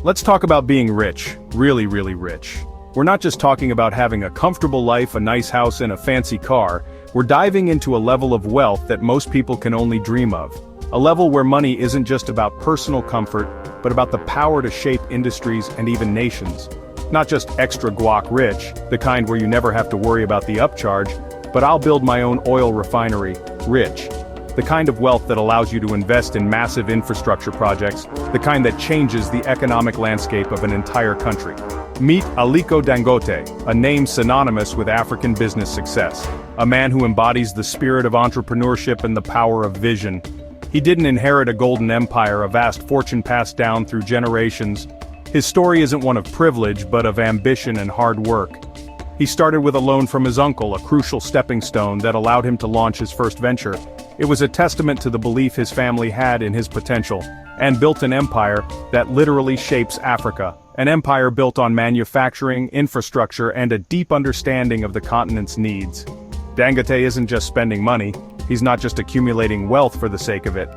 Let's talk about being rich, really, really rich. We're not just talking about having a comfortable life, a nice house, and a fancy car. We're diving into a level of wealth that most people can only dream of. A level where money isn't just about personal comfort, but about the power to shape industries and even nations. Not just extra guac rich, the kind where you never have to worry about the upcharge, but I'll build my own oil refinery, rich. The kind of wealth that allows you to invest in massive infrastructure projects, the kind that changes the economic landscape of an entire country. Meet Aliko Dangote, a name synonymous with African business success. A man who embodies the spirit of entrepreneurship and the power of vision. He didn't inherit a golden empire, a vast fortune passed down through generations. His story isn't one of privilege, but of ambition and hard work. He started with a loan from his uncle, a crucial stepping stone that allowed him to launch his first venture. It was a testament to the belief his family had in his potential, and built an empire that literally shapes Africa. An empire built on manufacturing, infrastructure, and a deep understanding of the continent's needs. Dangote isn't just spending money, he's not just accumulating wealth for the sake of it.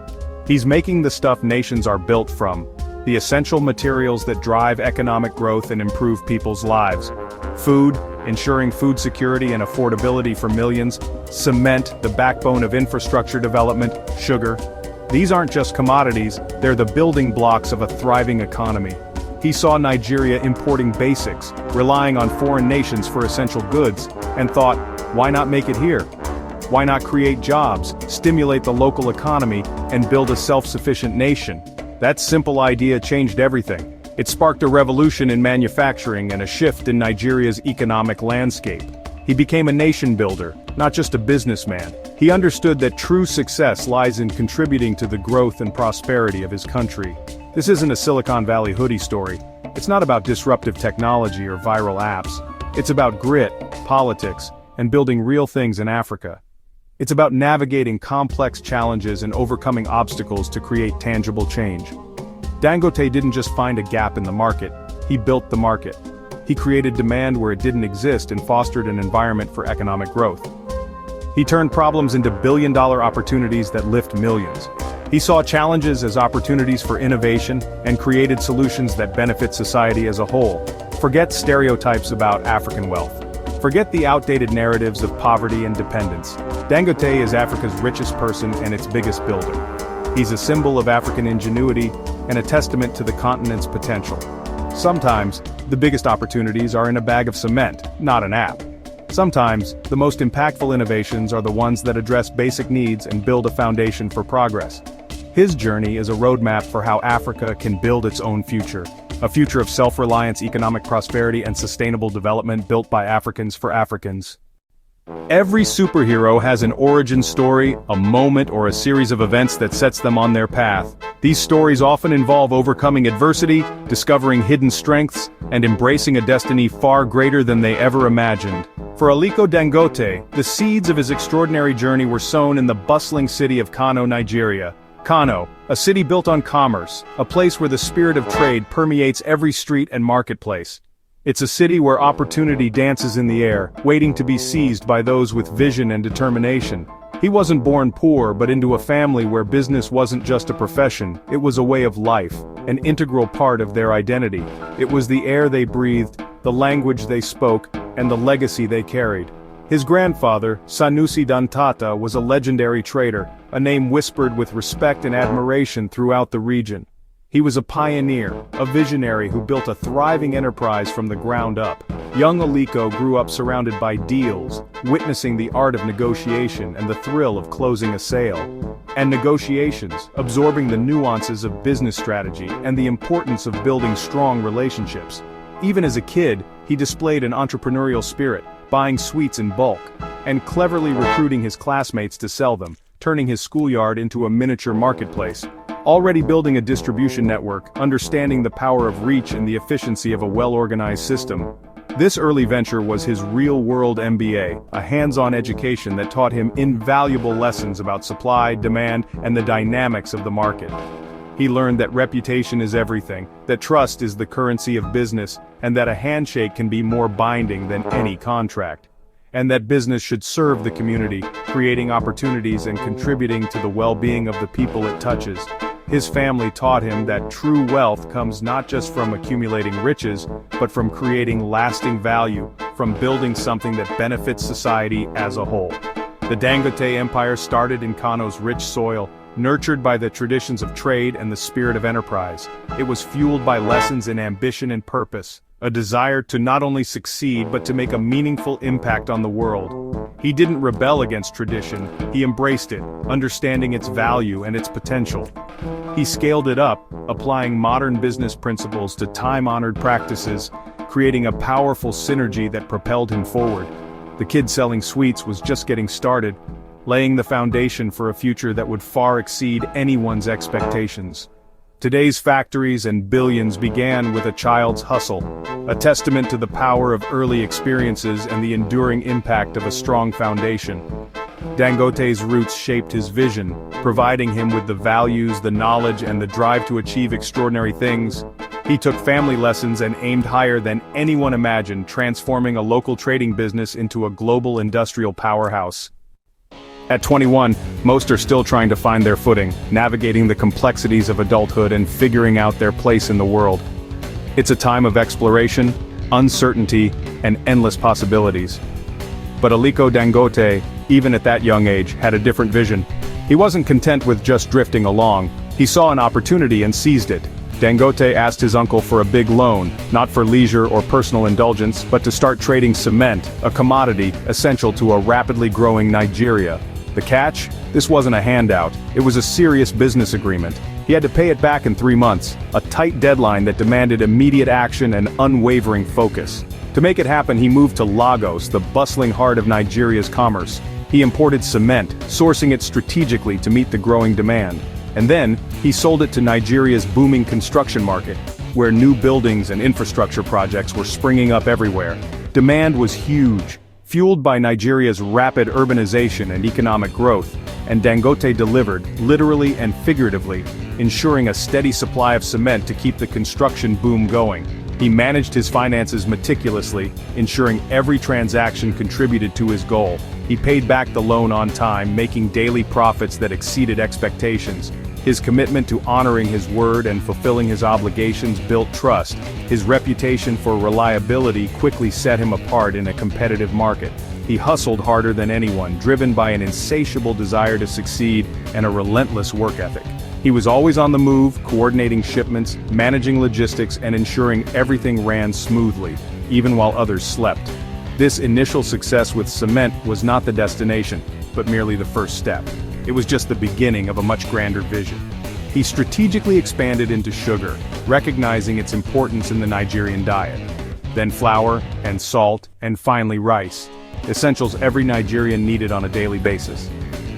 He's making the stuff nations are built from, the essential materials that drive economic growth and improve people's lives. Food, ensuring food security and affordability for millions. Cement, the backbone of infrastructure development. Sugar. These aren't just commodities, they're the building blocks of a thriving economy. He saw Nigeria importing basics, relying on foreign nations for essential goods, and thought, why not make it here? Why not create jobs, stimulate the local economy, and build a self-sufficient nation? That simple idea changed everything. It sparked a revolution in manufacturing and a shift in Nigeria's economic landscape. He became a nation builder, not just a businessman. He understood that true success lies in contributing to the growth and prosperity of his country. This isn't a Silicon Valley hoodie story. It's not about disruptive technology or viral apps. It's about grit, politics, and building real things in Africa. It's about navigating complex challenges and overcoming obstacles to create tangible change. Dangote didn't just find a gap in the market, he built the market. He created demand where it didn't exist and fostered an environment for economic growth. He turned problems into billion-dollar opportunities that lift millions. He saw challenges as opportunities for innovation and created solutions that benefit society as a whole. Forget stereotypes about African wealth. Forget the outdated narratives of poverty and dependence. Dangote is Africa's richest person and its biggest builder. He's a symbol of African ingenuity and a testament to the continent's potential. Sometimes, the biggest opportunities are in a bag of cement, not an app. Sometimes, the most impactful innovations are the ones that address basic needs and build a foundation for progress. His journey is a roadmap for how Africa can build its own future. A future of self-reliance, economic prosperity, and sustainable development built by Africans for Africans. Every superhero has an origin story, a moment, or a series of events that sets them on their path. These stories often involve overcoming adversity, discovering hidden strengths, and embracing a destiny far greater than they ever imagined. For Aliko Dangote, the seeds of his extraordinary journey were sown in the bustling city of Kano, Nigeria. Kano, a city built on commerce, a place where the spirit of trade permeates every street and marketplace. It's a city where opportunity dances in the air, waiting to be seized by those with vision and determination. He wasn't born poor, but into a family where business wasn't just a profession, it was a way of life, an integral part of their identity. It was the air they breathed, the language they spoke, and the legacy they carried. His grandfather, Sanusi Dantata, was a legendary trader, a name whispered with respect and admiration throughout the region. He was a pioneer, a visionary who built a thriving enterprise from the ground up. Young Aliko grew up surrounded by deals, witnessing the art of negotiation and the thrill of closing a sale. And negotiations, absorbing the nuances of business strategy and the importance of building strong relationships. Even as a kid, he displayed an entrepreneurial spirit, buying sweets in bulk, and cleverly recruiting his classmates to sell them, turning his schoolyard into a miniature marketplace. Already building a distribution network, understanding the power of reach and the efficiency of a well-organized system. This early venture was his real-world MBA, a hands-on education that taught him invaluable lessons about supply, demand, and the dynamics of the market. He learned that reputation is everything, that trust is the currency of business, and that a handshake can be more binding than any contract. And that business should serve the community, creating opportunities and contributing to the well-being of the people it touches. his family taught him that true wealth comes not just from accumulating riches, but from creating lasting value, from building something that benefits society as a whole. The Dangote empire started in Kano's rich soil, nurtured by the traditions of trade and the spirit of enterprise. It was fueled by lessons in ambition and purpose, a desire to not only succeed but to make a meaningful impact on the world. He didn't rebel against tradition, he embraced it, understanding its value and its potential. He scaled it up, applying modern business principles to time-honored practices, creating a powerful synergy that propelled him forward. The kid selling sweets was just getting started, laying the foundation for a future that would far exceed anyone's expectations. Today's factories and billions began with a child's hustle, a testament to the power of early experiences and the enduring impact of a strong foundation. Dangote's roots shaped his vision, providing him with the values, the knowledge, and the drive to achieve extraordinary things. He took family lessons and aimed higher than anyone imagined, transforming a local trading business into a global industrial powerhouse. At 21, most are still trying to find their footing, navigating the complexities of adulthood and figuring out their place in the world. It's a time of exploration, uncertainty, and endless possibilities. But Aliko Dangote, even at that young age, had a different vision. He wasn't content with just drifting along, he saw an opportunity and seized it. Dangote asked his uncle for a big loan, not for leisure or personal indulgence, but to start trading cement, a commodity essential to a rapidly growing Nigeria. The catch? This wasn't a handout, it was a serious business agreement. He had to pay it back in 3 months, a tight deadline that demanded immediate action and unwavering focus. To make it happen, he moved to Lagos, the bustling heart of Nigeria's commerce. He imported cement, sourcing it strategically to meet the growing demand. And then, he sold it to Nigeria's booming construction market, where new buildings and infrastructure projects were springing up everywhere. Demand was huge, fueled by Nigeria's rapid urbanization and economic growth, and Dangote delivered, literally and figuratively, ensuring a steady supply of cement to keep the construction boom going. He managed his finances meticulously, ensuring every transaction contributed to his goal. He paid back the loan on time, making daily profits that exceeded expectations. His commitment to honoring his word and fulfilling his obligations built trust. His reputation for reliability quickly set him apart in a competitive market. He hustled harder than anyone, driven by an insatiable desire to succeed and a relentless work ethic. He was always on the move, coordinating shipments, managing logistics, and ensuring everything ran smoothly, even while others slept. This initial success with cement was not the destination, but merely the first step. It was just the beginning of a much grander vision. He strategically expanded into sugar, recognizing its importance in the Nigerian diet. Then flour, and salt, and finally rice, essentials every Nigerian needed on a daily basis.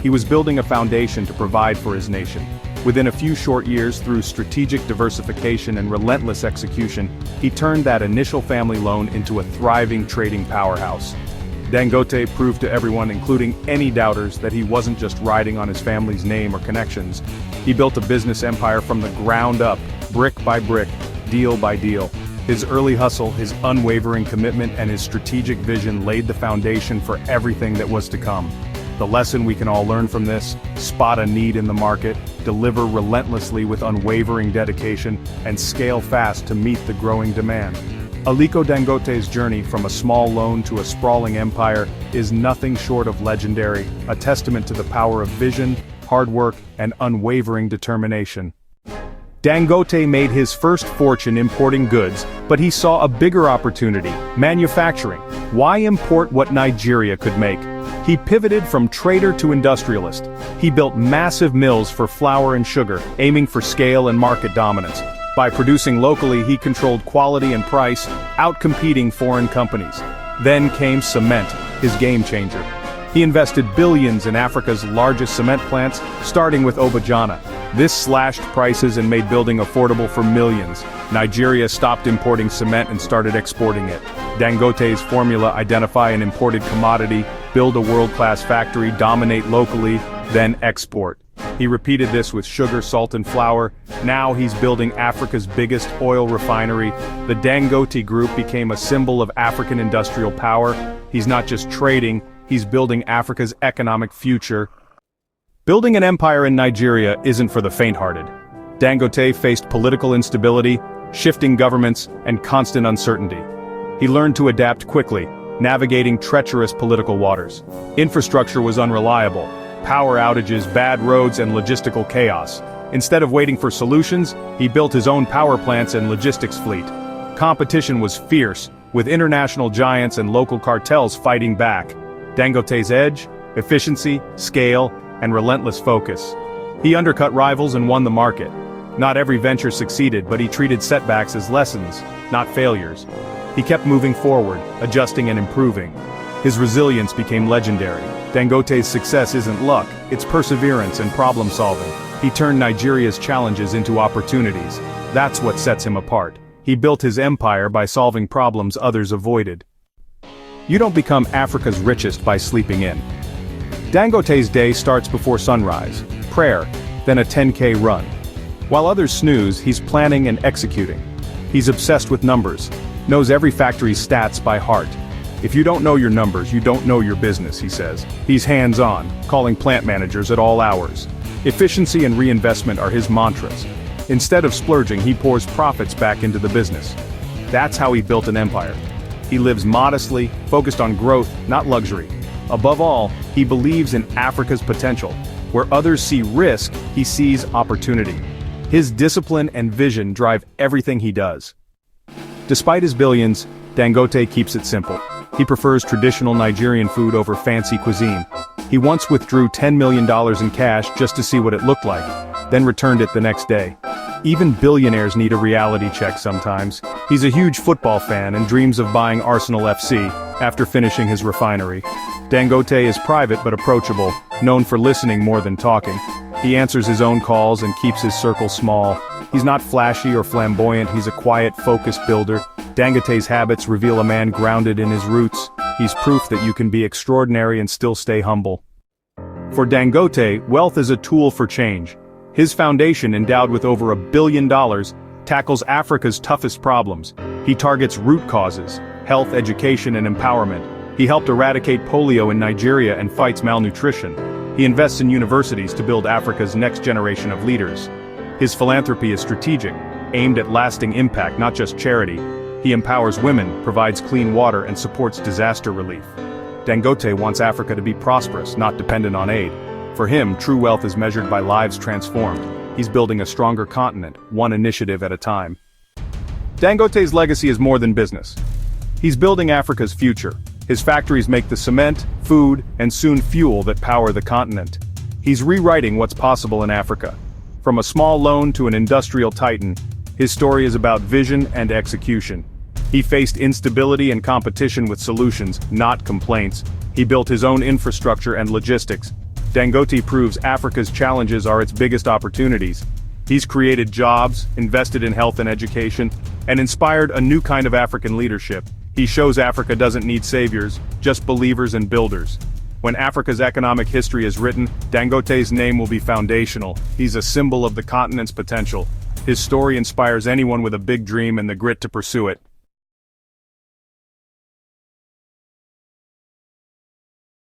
He was building a foundation to provide for his nation. Within a few short years, through strategic diversification and relentless execution, he turned that initial family loan into a thriving trading powerhouse. Dangote proved to everyone, including any doubters, that he wasn't just riding on his family's name or connections. He built a business empire from the ground up, brick by brick, deal by deal. His early hustle, his unwavering commitment, and his strategic vision laid the foundation for everything that was to come. The lesson we can all learn from this: spot a need in the market, deliver relentlessly with unwavering dedication, and scale fast to meet the growing demand. Aliko Dangote's journey from a small loan to a sprawling empire is nothing short of legendary, a testament to the power of vision, hard work, and unwavering determination. Dangote made his first fortune importing goods, but he saw a bigger opportunity: manufacturing. Why import what Nigeria could make? He pivoted from trader to industrialist. He built massive mills for flour and sugar, aiming for scale and market dominance. By producing locally, he controlled quality and price, outcompeting foreign companies. Then came cement, his game changer. He invested billions in Africa's largest cement plants, starting with Obajana. This slashed prices and made building affordable for millions. Nigeria stopped importing cement and started exporting it. Dangote's formula: identify an imported commodity, build a world-class factory, dominate locally, then export. He repeated this with sugar, salt, and flour. Now he's building Africa's biggest oil refinery. The Dangote Group became a symbol of African industrial power. He's not just trading, he's building Africa's economic future. Building an empire in Nigeria isn't for the faint-hearted. Dangote faced political instability, shifting governments, and constant uncertainty. He learned to adapt quickly, navigating treacherous political waters. Infrastructure was unreliable, power outages, bad roads, and logistical chaos. Instead of waiting for solutions, he built his own power plants and logistics fleet. Competition was fierce, with international giants and local cartels fighting back. Dangote's edge: efficiency, scale, and relentless focus. He undercut rivals and won the market. Not every venture succeeded, but he treated setbacks as lessons, not failures. He kept moving forward, adjusting and improving. His resilience became legendary. Dangote's success isn't luck, it's perseverance and problem solving. He turned Nigeria's challenges into opportunities. That's what sets him apart. He built his empire by solving problems others avoided. You don't become Africa's richest by sleeping in. Dangote's day starts before sunrise, prayer, then a 10K run. While others snooze, he's planning and executing. He's obsessed with numbers, knows every factory's stats by heart. If you don't know your numbers, you don't know your business, he says. He's hands-on, calling plant managers at all hours. Efficiency and reinvestment are his mantras. Instead of splurging, he pours profits back into the business. That's how he built an empire. He lives modestly, focused on growth, not luxury. Above all, he believes in Africa's potential. Where others see risk, he sees opportunity. His discipline and vision drive everything he does. Despite his billions, Dangote keeps it simple. He prefers traditional Nigerian food over fancy cuisine. He once withdrew $10 million in cash just to see what it looked like, then returned it the next day. Even billionaires need a reality check sometimes. He's a huge football fan and dreams of buying Arsenal FC after finishing his refinery. Dangote is private but approachable, known for listening more than talking. He answers his own calls and keeps his circle small. He's not flashy or flamboyant, he's a quiet, focused builder. Dangote's habits reveal a man grounded in his roots. He's proof that you can be extraordinary and still stay humble. For Dangote, wealth is a tool for change. His foundation, endowed with over $1 billion, tackles Africa's toughest problems. He targets root causes: health, education, and empowerment. He helped eradicate polio in Nigeria and fights malnutrition. He invests in universities to build Africa's next generation of leaders. His philanthropy is strategic, aimed at lasting impact, not just charity. He empowers women, provides clean water, and supports disaster relief. Dangote wants Africa to be prosperous, not dependent on aid. For him, true wealth is measured by lives transformed. He's building a stronger continent, one initiative at a time. Dangote's legacy is more than business. He's building Africa's future. His factories make the cement, food, and soon fuel that power the continent. He's rewriting what's possible in Africa. From a small loan to an industrial titan, his story is about vision and execution. He faced instability and competition with solutions, not complaints. He built his own infrastructure and logistics. Dangote proves Africa's challenges are its biggest opportunities. He's created jobs, invested in health and education, and inspired a new kind of African leadership. He shows Africa doesn't need saviors, just believers and builders. When Africa's economic history is written, Dangote's name will be foundational. He's a symbol of the continent's potential. His story inspires anyone with a big dream and the grit to pursue it.